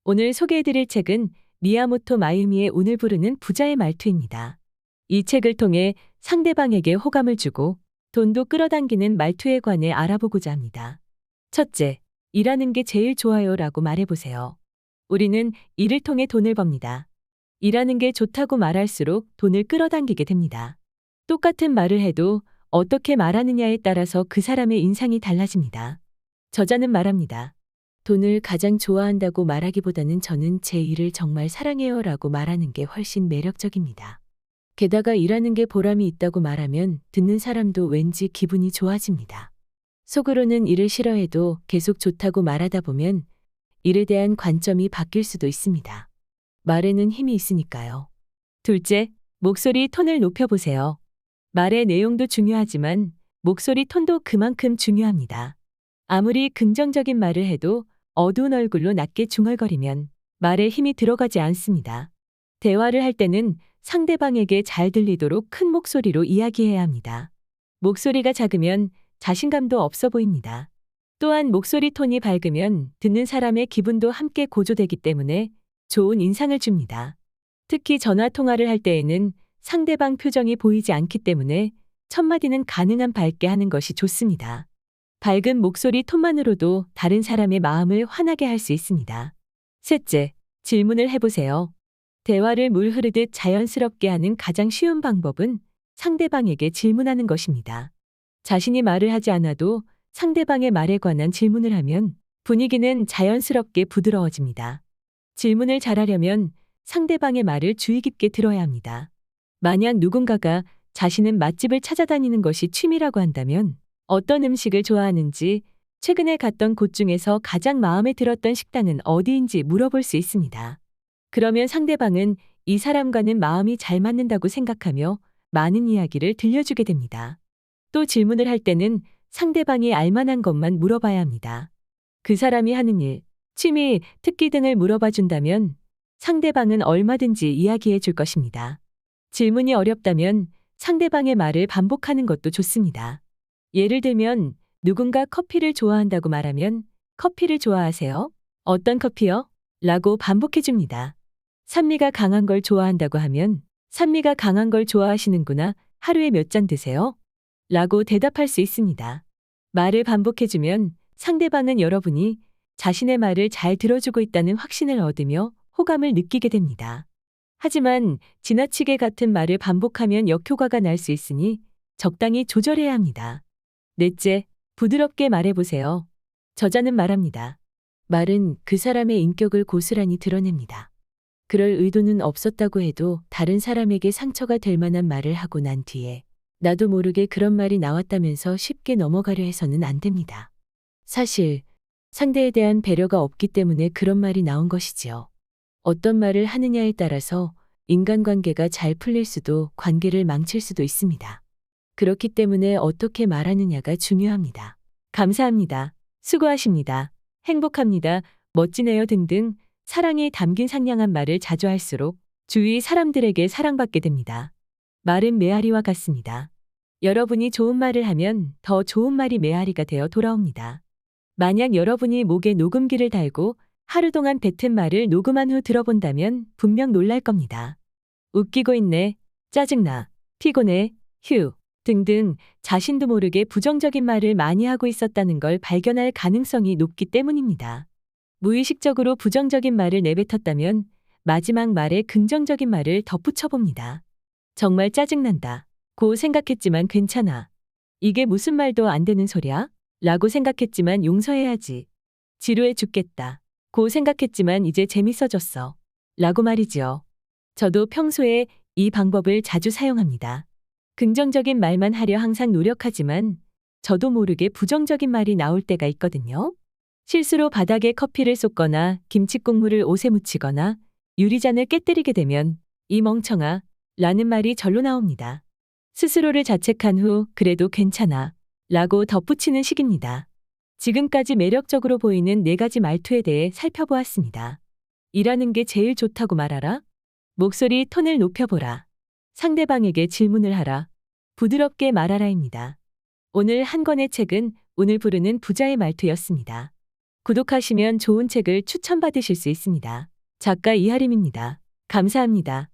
오늘 소개해드릴 책은 미야모토 마유미의 오늘 부르는 부자의 말투입니다. 이 책을 통해 상대방에게 호감을 주고 돈도 끌어당기는 말투에 관해 알아보고자 합니다. 첫째, 일하는 게 제일 좋아요 라고 말해보세요. 우리는 일을 통해 돈을 법니다. 일하는 게 좋다고 말할수록 돈을 끌어당기게 됩니다. 똑같은 말을 해도 어떻게 말하느냐에 따라서 그 사람의 인상이 달라집니다. 저자는 말합니다. 돈을 가장 좋아한다고 말하기보다는 저는 제 일을 정말 사랑해요 라고 말하는 게 훨씬 매력적입니다. 게다가 일하는 게 보람이 있다고 말하면 듣는 사람도 왠지 기분이 좋아집니다. 속으로는 일을 싫어해도 계속 좋다고 말하다 보면 일에 대한 관점이 바뀔 수도 있습니다. 말에는 힘이 있으니까요. 둘째, 목소리 톤을 높여보세요. 말의 내용도 중요하지만 목소리 톤도 그만큼 중요합니다. 아무리 긍정적인 말을 해도 어두운 얼굴로 낮게 중얼거리면 말에 힘이 들어가지 않습니다. 대화를 할 때는 상대방에게 잘 들리도록 큰 목소리로 이야기해야 합니다. 목소리가 작으면 자신감도 없어 보입니다. 또한 목소리 톤이 밝으면 듣는 사람의 기분도 함께 고조되기 때문에 좋은 인상을 줍니다. 특히 전화 통화를 할 때에는 상대방 표정이 보이지 않기 때문에 첫 마디는 가능한 밝게 하는 것이 좋습니다. 밝은 목소리 톤만으로도 다른 사람의 마음을 환하게 할 수 있습니다. 셋째, 질문을 해보세요. 대화를 물 흐르듯 자연스럽게 하는 가장 쉬운 방법은 상대방에게 질문하는 것입니다. 자신이 말을 하지 않아도 상대방의 말에 관한 질문을 하면 분위기는 자연스럽게 부드러워집니다. 질문을 잘하려면 상대방의 말을 주의 깊게 들어야 합니다. 만약 누군가가 자신은 맛집을 찾아다니는 것이 취미라고 한다면 어떤 음식을 좋아하는지, 최근에 갔던 곳 중에서 가장 마음에 들었던 식당은 어디인지 물어볼 수 있습니다. 그러면 상대방은 이 사람과는 마음이 잘 맞는다고 생각하며 많은 이야기를 들려주게 됩니다. 또 질문을 할 때는 상대방이 알만한 것만 물어봐야 합니다. 그 사람이 하는 일, 취미, 특기 등을 물어봐 준다면 상대방은 얼마든지 이야기해 줄 것입니다. 질문이 어렵다면 상대방의 말을 반복하는 것도 좋습니다. 예를 들면 누군가 커피를 좋아한다고 말하면 커피를 좋아하세요? 어떤 커피요? 라고 반복해 줍니다. 산미가 강한 걸 좋아한다고 하면 산미가 강한 걸 좋아하시는구나. 하루에 몇 잔 드세요? 라고 대답할 수 있습니다. 말을 반복해 주면 상대방은 여러분이 자신의 말을 잘 들어주고 있다는 확신을 얻으며 호감을 느끼게 됩니다. 하지만 지나치게 같은 말을 반복하면 역효과가 날 수 있으니 적당히 조절해야 합니다. 넷째, 부드럽게 말해보세요. 저자는 말합니다. 말은 그 사람의 인격을 고스란히 드러냅니다. 그럴 의도는 없었다고 해도 다른 사람에게 상처가 될 만한 말을 하고 난 뒤에 나도 모르게 그런 말이 나왔다면서 쉽게 넘어가려 해서는 안 됩니다. 사실 상대에 대한 배려가 없기 때문에 그런 말이 나온 것이지요. 어떤 말을 하느냐에 따라서 인간관계가 잘 풀릴 수도 관계를 망칠 수도 있습니다. 그렇기 때문에 어떻게 말하느냐가 중요합니다. 감사합니다. 수고하십니다. 행복합니다. 멋지네요 등등 사랑이 담긴 상냥한 말을 자주 할수록 주위 사람들에게 사랑받게 됩니다. 말은 메아리와 같습니다. 여러분이 좋은 말을 하면 더 좋은 말이 메아리가 되어 돌아옵니다. 만약 여러분이 목에 녹음기를 달고 하루 동안 뱉은 말을 녹음한 후 들어본다면 분명 놀랄 겁니다. 웃기고 있네, 짜증나, 피곤해, 휴 등등 자신도 모르게 부정적인 말을 많이 하고 있었다는 걸 발견할 가능성이 높기 때문입니다. 무의식적으로 부정적인 말을 내뱉었다면 마지막 말에 긍정적인 말을 덧붙여 봅니다. 정말 짜증난다. 고 생각했지만 괜찮아. 이게 무슨 말도 안 되는 소리야? 라고 생각했지만 용서해야지. 지루해 죽겠다. 고 생각했지만 이제 재밌어졌어. 라고 말이지요. 저도 평소에 이 방법을 자주 사용합니다. 긍정적인 말만 하려 항상 노력하지만 저도 모르게 부정적인 말이 나올 때가 있거든요. 실수로 바닥에 커피를 쏟거나 김칫국물을 옷에 묻히거나 유리잔을 깨뜨리게 되면 이 멍청아 라는 말이 절로 나옵니다. 스스로를 자책한 후 그래도 괜찮아 라고 덧붙이는 식입니다. 지금까지 매력적으로 보이는 4가지 말투에 대해 살펴보았습니다. 일하는 게 제일 좋다고 말하라. 목소리 톤을 높여보라. 상대방에게 질문을 하라. 부드럽게 말하라입니다. 오늘 한 권의 책은 오늘 부르는 부자의 말투였습니다. 구독하시면 좋은 책을 추천받으실 수 있습니다. 작가 이하림입니다. 감사합니다.